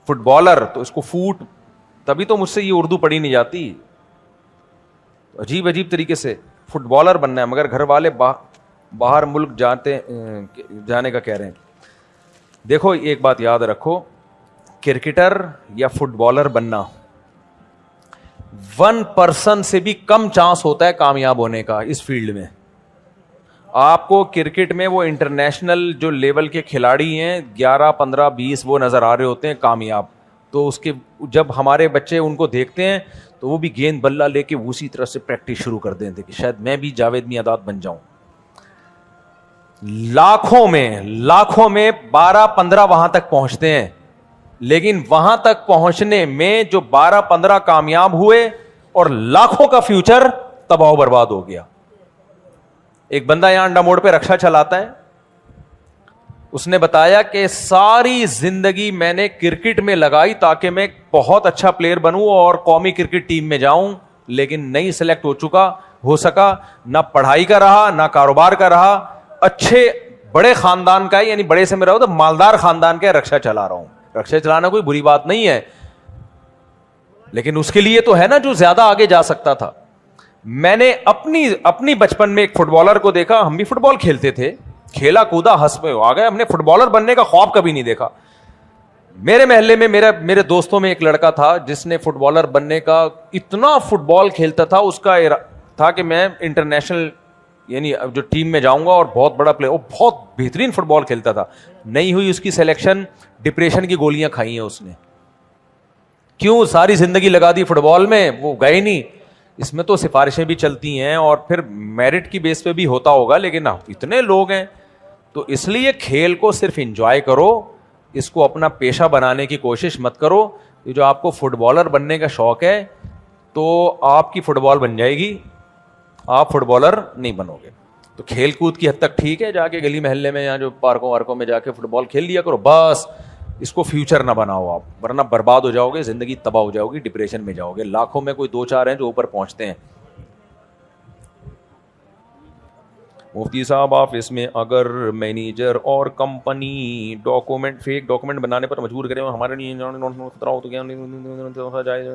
Fit bowler تو اس کو foot, تبھی تو مجھ سے یہ اردو پڑھی نہیں جاتی, عجیب عجیب طریقے سے فٹ بالر بننا ہے, مگر گھر والے باہر ملک جانے کا کہہ رہے ہیں. دیکھو ایک بات یاد رکھو, کرکٹر یا فٹ بالر بننا 1% سے بھی کم چانس ہوتا ہے کامیاب ہونے کا اس فیلڈ میں. آپ کو کرکٹ میں وہ انٹرنیشنل جو لیول کے کھلاڑی ہیں 11, 15, 20 وہ نظر آ رہے ہوتے ہیں کامیاب, تو اس کے جب ہمارے بچے ان کو دیکھتے ہیں تو وہ بھی گیند بلہ لے کے اسی طرح سے پریکٹس شروع کر دیتے کہ شاید میں بھی جاوید میاں بن جاؤں. لاکھوں میں 12, 15 وہاں تک پہنچتے ہیں, لیکن وہاں تک پہنچنے میں جو 12, 15 کامیاب ہوئے اور لاکھوں کا فیوچر تباہ و برباد ہو گیا. ایک بندہ یہاں انڈا موڑ پہ رکشا چلاتا ہے, اس نے بتایا کہ ساری زندگی میں نے کرکٹ میں لگائی تاکہ میں بہت اچھا پلیئر بنوں اور قومی کرکٹ ٹیم میں جاؤں, لیکن نہیں سلیکٹ ہو سکا, نہ پڑھائی کا رہا نہ کاروبار کا رہا. اچھے بڑے خاندان کا ہے, یعنی بڑے سے میرا ہو تو مالدار خاندان کا رکشا چلا رہا ہوں. رکشا چلانا کوئی بری بات نہیں ہے, لیکن اس کے لیے تو ہے نا جو زیادہ آگے جا سکتا تھا. میں نے اپنی بچپن میں ایک فٹ بالر کو دیکھا, ہم بھی فٹ بال کھیلتے تھے, کھیلا کودا ہنس میں آ گئے, ہم نے فٹ بالر بننے کا خواب کبھی نہیں دیکھا. میرے محلے میں میرے دوستوں میں ایک لڑکا تھا جس نے فٹ بالر بننے کا, اتنا فٹ بال کھیلتا تھا, اس کا تھا کہ میں انٹرنیشنل یعنی جو ٹیم میں جاؤں گا اور بہت بڑا پلیئر, وہ بہت بہترین فٹ بال کھیلتا تھا. نہیں ہوئی اس کی سلیکشن, ڈپریشن کی گولیاں کھائی ہیں اس نے. کیوں؟ ساری زندگی لگا دی فٹ بال میں, وہ گئے نہیں. اس میں تو سفارشیں بھی چلتی ہیں اور پھر میرٹ کی بیس پہ بھی ہوتا ہوگا, لیکن اتنے لوگ ہیں. تو اس لیے کھیل کو صرف انجوائے کرو, اس کو اپنا پیشہ بنانے کی کوشش مت کرو. یہ جو آپ کو فٹ بالر بننے کا شوق ہے تو آپ کی فٹ بال بن جائے گی, آپ فٹ بالر نہیں بنو گے. تو کھیل کود کی حد تک ٹھیک ہے, جا کے گلی محلے میں یا جو پارکوں وارکوں میں جا کے فٹ بال کھیل لیا کرو, بس اس کو فیوچر نہ بناؤ آپ, ورنہ برباد ہو جاؤ گے, زندگی تباہ ہو جاؤ گی, ڈپریشن میں جاؤ گے. لاکھوں میں کوئی 2-4 ہیں جو اوپر پہنچتے ہیں. مفتی صاحب آفس میں اگر مینیجر اور کمپنی فیک ڈاکومنٹ بنانے پر مجبور کرے اور ہمارے لیے خطرہ ہو تو کیا جائز؟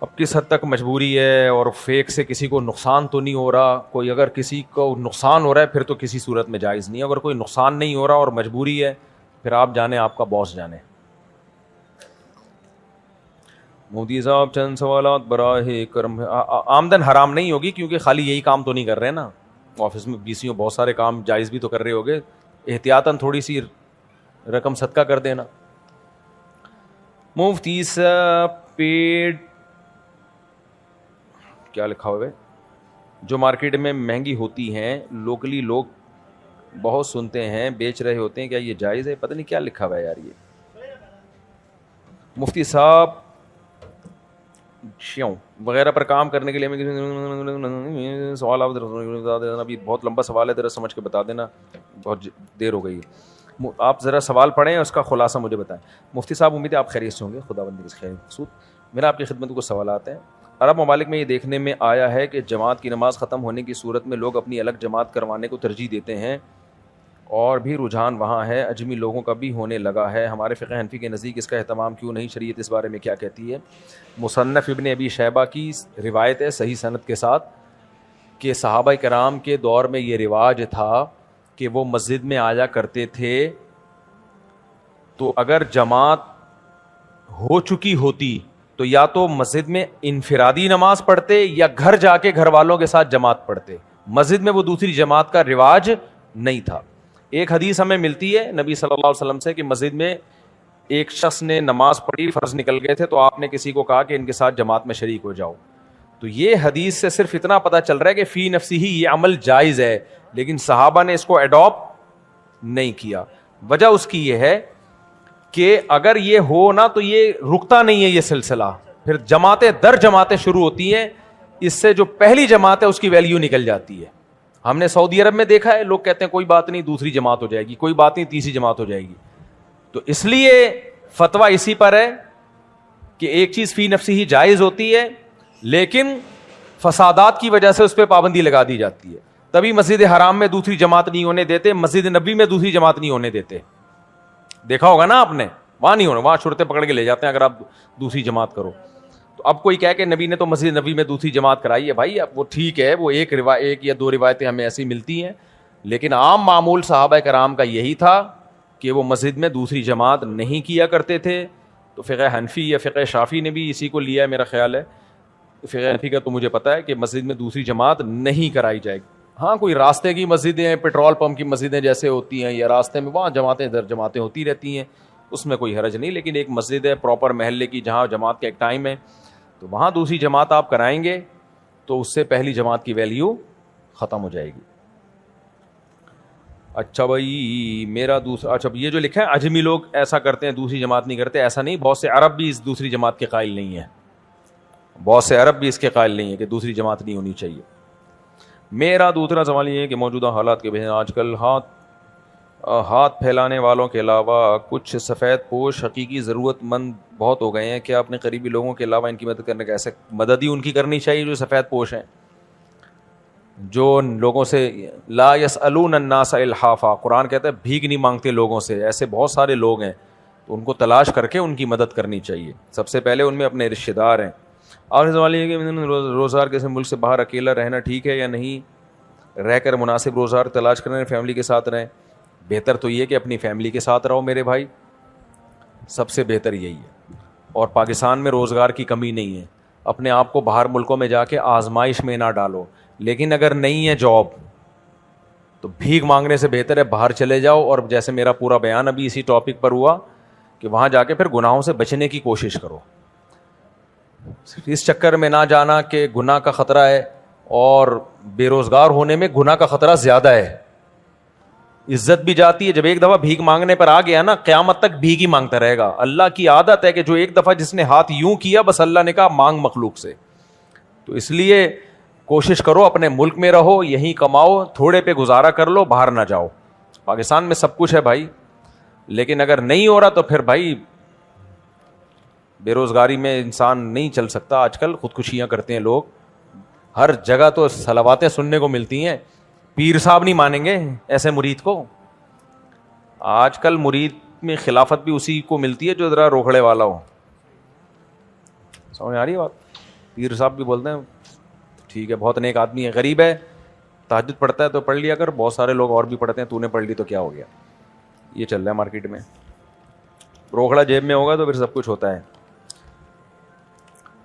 اب کس حد تک مجبوری ہے اور فیک سے کسی کو نقصان تو نہیں ہو رہا؟ کوئی اگر کسی کو نقصان ہو رہا ہے پھر تو کسی صورت میں جائز نہیں. اگر کوئی نقصان نہیں ہو رہا اور مجبوری ہے پھر آپ جانے, آپ کا باس جانے. مودی صاحب چند سوالات براہ کرم. آمدن حرام نہیں ہوگی کیونکہ خالی یہی کام تو نہیں کر رہے نا, آفس میں BCO بہت سارے کام جائز بھی تو کر رہے ہوگے. احتیاطاً تھوڑی سی رقم صدقہ کر دینا. مفتی صاحب پیڈ کیا لکھا ہوا ہے, جو مارکیٹ میں مہنگی ہوتی ہیں لوکلی لوگ بہت سنتے ہیں بیچ رہے ہوتے ہیں, کیا یہ جائز ہے؟ پتہ نہیں کیا لکھا ہوا ہے یار یہ. مفتی صاحب وغیرہ پر کام کرنے کے لیے ہمیں سوال آپ ابھی بہت لمبا سوال ہے, ذرا سمجھ کے بتا دینا, بہت دیر ہو گئی. آپ ذرا سوال پڑھیں اور اس کا خلاصہ مجھے بتائیں. مفتی صاحب امید ہے آپ خیریت سے ہوں گے, خدا بندی کی خیر مقصود. میرا آپ کی خدمت کو سوالات ہیں. عرب ممالک میں یہ دیکھنے میں آیا ہے کہ جماعت کی نماز ختم ہونے کی صورت میں لوگ اپنی الگ جماعت کروانے کو ترجیح دیتے ہیں, اور بھی رجحان وہاں ہے, اجمی لوگوں کا بھی ہونے لگا ہے. ہمارے فقہ حنفی کے نزدیک اس کا اہتمام کیوں نہیں؟ شریعت اس بارے میں کیا کہتی ہے؟ مصنف ابن ابی شیبہ کی روایت ہے صحیح سند کے ساتھ کہ صحابہ کرام کے دور میں یہ رواج تھا کہ وہ مسجد میں آیا کرتے تھے, تو اگر جماعت ہو چکی ہوتی تو یا تو مسجد میں انفرادی نماز پڑھتے یا گھر جا کے گھر والوں کے ساتھ جماعت پڑھتے. مسجد میں وہ دوسری جماعت کا رواج نہیں تھا. ایک حدیث ہمیں ملتی ہے نبی صلی اللہ علیہ وسلم سے کہ مسجد میں ایک شخص نے نماز پڑھی, فرض نکل گئے تھے, تو آپ نے کسی کو کہا کہ ان کے ساتھ جماعت میں شریک ہو جاؤ. تو یہ حدیث سے صرف اتنا پتہ چل رہا ہے کہ فی نفسی ہی یہ عمل جائز ہے, لیکن صحابہ نے اس کو اڈاپٹ نہیں کیا. وجہ اس کی یہ ہے کہ اگر یہ ہو نا تو یہ رکتا نہیں ہے یہ سلسلہ, پھر جماعتیں در جماعتیں شروع ہوتی ہیں, اس سے جو پہلی جماعت ہے اس کی ویلیو نکل جاتی ہے. ہم نے سعودی عرب میں دیکھا ہے, لوگ کہتے ہیں کوئی بات نہیں دوسری جماعت ہو جائے گی, کوئی بات نہیں تیسری جماعت ہو جائے گی. تو اس لیے فتویٰ اسی پر ہے کہ ایک چیز فی نفسی ہی جائز ہوتی ہے, لیکن فسادات کی وجہ سے اس پہ پابندی لگا دی جاتی ہے. تبھی مسجد حرام میں دوسری جماعت نہیں ہونے دیتے, مسجد نبوی میں دوسری جماعت نہیں ہونے دیتے. دیکھا ہوگا نا آپ نے, وہاں نہیں ہونا, وہاں شرطیں پکڑ کے لے جاتے ہیں اگر آپ دوسری جماعت کرو. تو اب کوئی کہے کہ نبی نے تو مسجد نبی میں دوسری جماعت کرائی ہے, بھائی اب وہ ٹھیک ہے, وہ ایک یا دو روایتیں ہمیں ایسی ملتی ہیں, لیکن عام معمول صحابہ کرام کا یہی تھا کہ وہ مسجد میں دوسری جماعت نہیں کیا کرتے تھے. تو فقہ حنفی یا فقہ شافی نے بھی اسی کو لیا ہے میرا خیال ہے. فقہ حنفی کا تو مجھے پتا ہے کہ مسجد میں دوسری جماعت نہیں کرائی جائے گی. ہاں کوئی راستے کی مسجدیں, پیٹرول پمپ کی مسجدیں جیسے ہوتی ہیں, یا راستے میں وہاں جماعتیں ادھر جماعتیں ہوتی رہتی ہیں, اس میں کوئی حرج نہیں. لیکن ایک مسجد ہے پراپر محلے کی جہاں جماعت کا ایک ٹائم ہے, تو وہاں دوسری جماعت آپ کرائیں گے تو اس سے پہلی جماعت کی ویلیو ختم ہو جائے گی. اچھا بھائی میرا دوسرا, اچھا یہ جو لکھا ہے اجمی لوگ ایسا کرتے ہیں دوسری جماعت نہیں کرتے, ایسا نہیں, بہت سے عرب بھی اس دوسری جماعت کے قائل نہیں ہیں, بہت سے عرب بھی اس کے قائل نہیں ہیں کہ دوسری جماعت نہیں ہونی چاہیے. میرا دوسرا سوال یہ ہے کہ موجودہ حالات کے بہن آج کل ہاتھ پھیلانے والوں کے علاوہ کچھ سفید پوش حقیقی ضرورت مند بہت ہو گئے ہیں. کیا اپنے قریبی لوگوں کے علاوہ ان کی مدد کرنے کا, ایسے مدد ہی ان کی کرنی چاہیے جو سفید پوش ہیں, جو لوگوں سے لا یسألون الناس الحافا, قرآن کہتا ہے بھیک نہیں مانگتے لوگوں سے. ایسے بہت سارے لوگ ہیں, تو ان کو تلاش کر کے ان کی مدد کرنی چاہیے. سب سے پہلے ان میں اپنے رشتہ دار ہیں. اور سوال یہ ہے کہ روزگار کے ملک سے باہر اکیلا رہنا ٹھیک ہے یا نہیں, رہ کر مناسب روزگار تلاش کریں, فیملی کے ساتھ رہیں. بہتر تو یہ کہ اپنی فیملی کے ساتھ رہو میرے بھائی, سب سے بہتر یہی ہے. اور پاکستان میں روزگار کی کمی نہیں ہے, اپنے آپ کو باہر ملکوں میں جا کے آزمائش میں نہ ڈالو. لیکن اگر نہیں ہے جاب تو بھیک مانگنے سے بہتر ہے باہر چلے جاؤ. اور جیسے میرا پورا بیان ابھی اسی ٹاپک پر ہوا کہ وہاں جا کے پھر گناہوں سے بچنے کی کوشش کرو. اس چکر میں نہ جانا کہ گناہ کا خطرہ ہے, اور بے روزگار ہونے میں گناہ کا خطرہ زیادہ ہے, عزت بھی جاتی ہے. جب ایک دفعہ بھیک مانگنے پر آ گیا نا, قیامت تک بھیک ہی مانگتا رہے گا. اللہ کی عادت ہے کہ جو ایک دفعہ جس نے ہاتھ یوں کیا, بس اللہ نے کہا مانگ مخلوق سے. تو اس لیے کوشش کرو اپنے ملک میں رہو, یہیں کماؤ, تھوڑے پہ گزارا کر لو, باہر نہ جاؤ. پاکستان میں سب کچھ ہے بھائی, لیکن اگر نہیں ہو رہا تو پھر بھائی بے روزگاری میں انسان نہیں چل سکتا. آج کل خودکشیاں کرتے ہیں لوگ, ہر جگہ تو صلواتیں سننے کو ملتی ہیں. پیر صاحب نہیں مانیں گے ایسے مرید کو. آج کل مرید میں خلافت بھی اسی کو ملتی ہے جو ذرا روکڑے والا ہو. سمجھ آ رہی ہے بات؟ پیر صاحب بھی بولتے ہیں ٹھیک ہے بہت نیک آدمی ہے, غریب ہے, تہجد پڑھتا ہے تو پڑھ لیا کر, بہت سارے لوگ اور بھی پڑھتے ہیں, تو نے پڑھ لی تو کیا ہو گیا. یہ چل رہا ہے مارکیٹ میں. روکڑا جیب میں ہوگا تو پھر سب کچھ ہوتا ہے.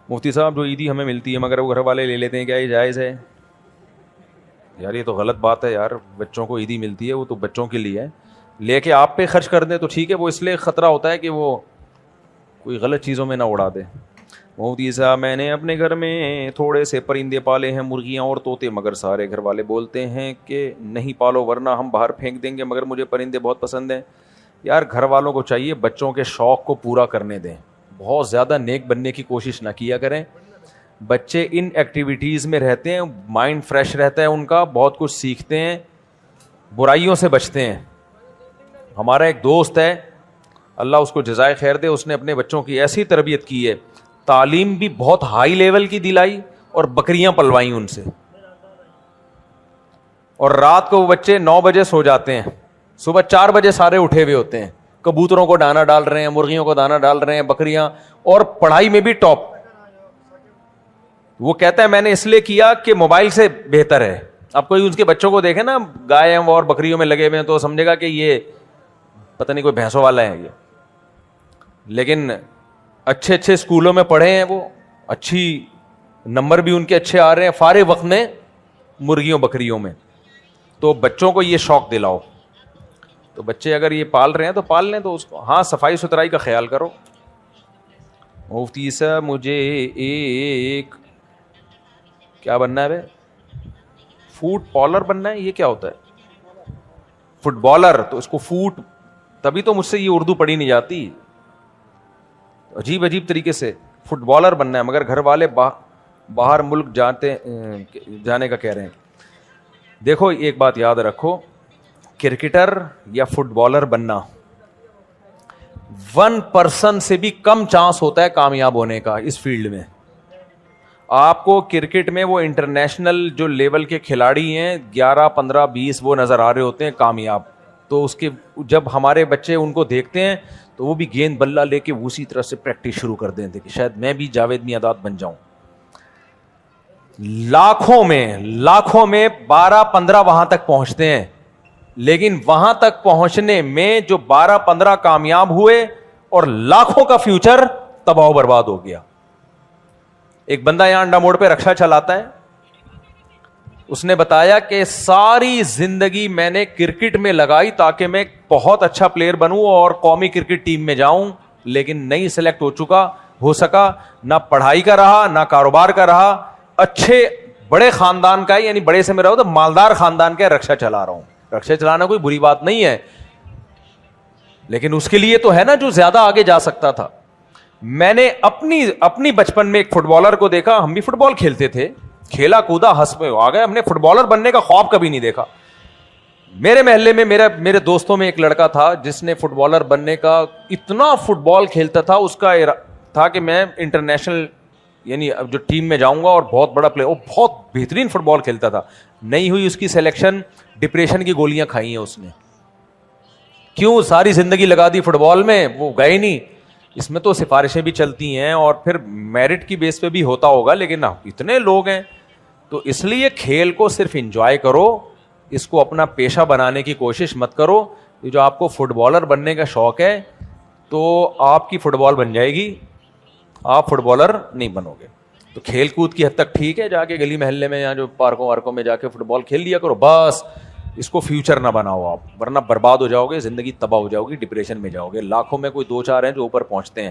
مفتی صاحب جو عیدی ہمیں ملتی ہے مگر وہ گھر والے لے لیتے ہیں, کیا یہ جائز ہے؟ یار یہ تو غلط بات ہے یار, بچوں کو عیدی ملتی ہے وہ تو بچوں کے لیے ہے, لے کے آپ پہ خرچ کر دیں تو ٹھیک ہے, وہ اس لیے خطرہ ہوتا ہے کہ وہ کوئی غلط چیزوں میں نہ اڑا دے. مفتی صاحب میں نے اپنے گھر میں تھوڑے سے پرندے پالے ہیں, مرغیاں اور طوطے, مگر سارے گھر والے بولتے ہیں کہ نہیں پالو ورنہ ہم باہر پھینک دیں گے, مگر مجھے پرندے بہت پسند ہیں. یار گھر والوں کو چاہیے بچوں کے شوق کو پورا کرنے دیں, بہت زیادہ نیک بننے کی کوشش نہ کیا کریں. بچے ان ایکٹیویٹیز میں رہتے ہیں, مائنڈ فریش رہتا ہے ان کا, بہت کچھ سیکھتے ہیں, برائیوں سے بچتے ہیں. ہمارا ایک دوست ہے, اللہ اس کو جزائے خیر دے, اس نے اپنے بچوں کی ایسی تربیت کی ہے, تعلیم بھی بہت ہائی لیول کی دلائی اور بکریاں پلوائیں ان سے. اور رات کو وہ بچے 9 بجے سو جاتے ہیں, صبح 4 بجے سارے اٹھے ہوئے ہوتے ہیں, کبوتروں کو دانا ڈال رہے ہیں, مرغیوں کو دانا ڈال رہے ہیں, بکریاں, اور پڑھائی میں بھی ٹاپ. وہ کہتا ہے میں نے اس لیے کیا کہ موبائل سے بہتر ہے. اب کوئی اس کے بچوں کو دیکھے نا گائے اور بکریوں میں لگے ہوئے ہیں تو سمجھے گا کہ یہ پتہ نہیں کوئی بھینسوں والا ہے یہ. لیکن اچھے اچھے اسکولوں میں پڑھے ہیں, وہ اچھی نمبر بھی ان کے اچھے آ رہے ہیں فارغ وقت میں مرغیوں بکریوں میں. تو بچوں کو یہ شوق دلاؤ. تو بچے اگر یہ پال رہے ہیں تو پال لیں, تو اس کو ہاں صفائی ستھرائی کا خیال کرو. مفتی صاحب مجھے ایک کیا بننا ہے بھائی, فوٹ بالر بننا ہے, یہ کیا ہوتا ہے فٹ بالر؟ تو اس کو فوٹ, تبھی تو مجھ سے یہ اردو پڑھی نہیں جاتی, عجیب عجیب طریقے سے فٹ بالر بننا ہے, مگر گھر والے باہر ملک جانے کا کہہ رہے ہیں. دیکھو ایک بات یاد رکھو, کرکٹر یا فٹ بالر بننا 1% سے بھی کم چانس ہوتا ہے کامیاب ہونے کا اس فیلڈ میں. آپ کو کرکٹ میں وہ انٹرنیشنل جو لیول کے کھلاڑی ہیں 11, 15, 20 وہ نظر آ رہے ہوتے ہیں کامیاب. تو اس کے جب ہمارے بچے ان کو دیکھتے ہیں تو تو وہ بھی گیند بلہ لے کے اسی طرح سے پریکٹس شروع کر دیں تھے کہ شاید میں بھی جاوید میاں بن جاؤں. لاکھوں میں 12-15 وہاں تک پہنچتے ہیں, لیکن وہاں تک پہنچنے میں جو 12-15 کامیاب ہوئے اور لاکھوں کا فیوچر تباہ و برباد ہو گیا. ایک بندہ یہاں انڈا موڑ پہ رکشا چلاتا ہے, اس نے بتایا کہ ساری زندگی میں نے کرکٹ میں لگائی تاکہ میں بہت اچھا پلیئر بنوں اور قومی کرکٹ ٹیم میں جاؤں, لیکن نہیں سلیکٹ ہو سکا, نہ پڑھائی کا رہا نہ کاروبار کا رہا. اچھے بڑے خاندان کا ہے, یعنی بڑے سے میں رہا تو مالدار خاندان کا رکشا چلا رہا ہوں. رکشا چلانا کوئی بری بات نہیں ہے, لیکن اس کے لیے تو ہے نا جو زیادہ آگے جا سکتا تھا. میں نے اپنی بچپن میں ایک فٹ بالر کو دیکھا, ہم بھی فٹ بال کھیلتے تھے, کھیلا کودا ہنس میں آ گئے, ہم نے فٹ بالر بننے کا خواب کبھی نہیں دیکھا. میرے محلے میں میرے دوستوں میں ایک لڑکا تھا جس نے فٹ بالر بننے کا, اتنا فٹ بال کھیلتا تھا, اس کا تھا کہ میں انٹرنیشنل یعنی جو ٹیم میں جاؤں گا اور بہت بڑا پلیئر. وہ بہت بہترین فٹ بال کھیلتا تھا, نہیں ہوئی اس کی سلیکشن, ڈپریشن کی گولیاں کھائی ہیں اس نے. کیوں؟ ساری زندگی لگا دی فٹ بال میں, وہ گئے نہیں. اس میں تو سفارشیں بھی چلتی ہیں اور پھر میرٹ کی بیس پہ بھی ہوتا ہوگا, لیکن اتنے لوگ ہیں. تو اس لیے کھیل کو صرف انجوائے کرو, اس کو اپنا پیشہ بنانے کی کوشش مت کرو. یہ جو آپ کو فٹ بالر بننے کا شوق ہے تو آپ کی فٹ بال بن جائے گی, آپ فٹ بالر نہیں بنو گے. تو کھیل کود کی حد تک ٹھیک ہے, جا کے گلی محلے میں یا جو پارکوں وارکوں میں جا کے فٹ بال کھیل لیا کرو بس. اس کو فیوچر نہ بناؤ آپ, ورنہ برباد ہو جاؤ گے, زندگی تباہ ہو جاؤ گی, ڈپریشن میں جاؤ گے. لاکھوں میں کوئی 2-4 ہیں جو اوپر پہنچتے ہیں.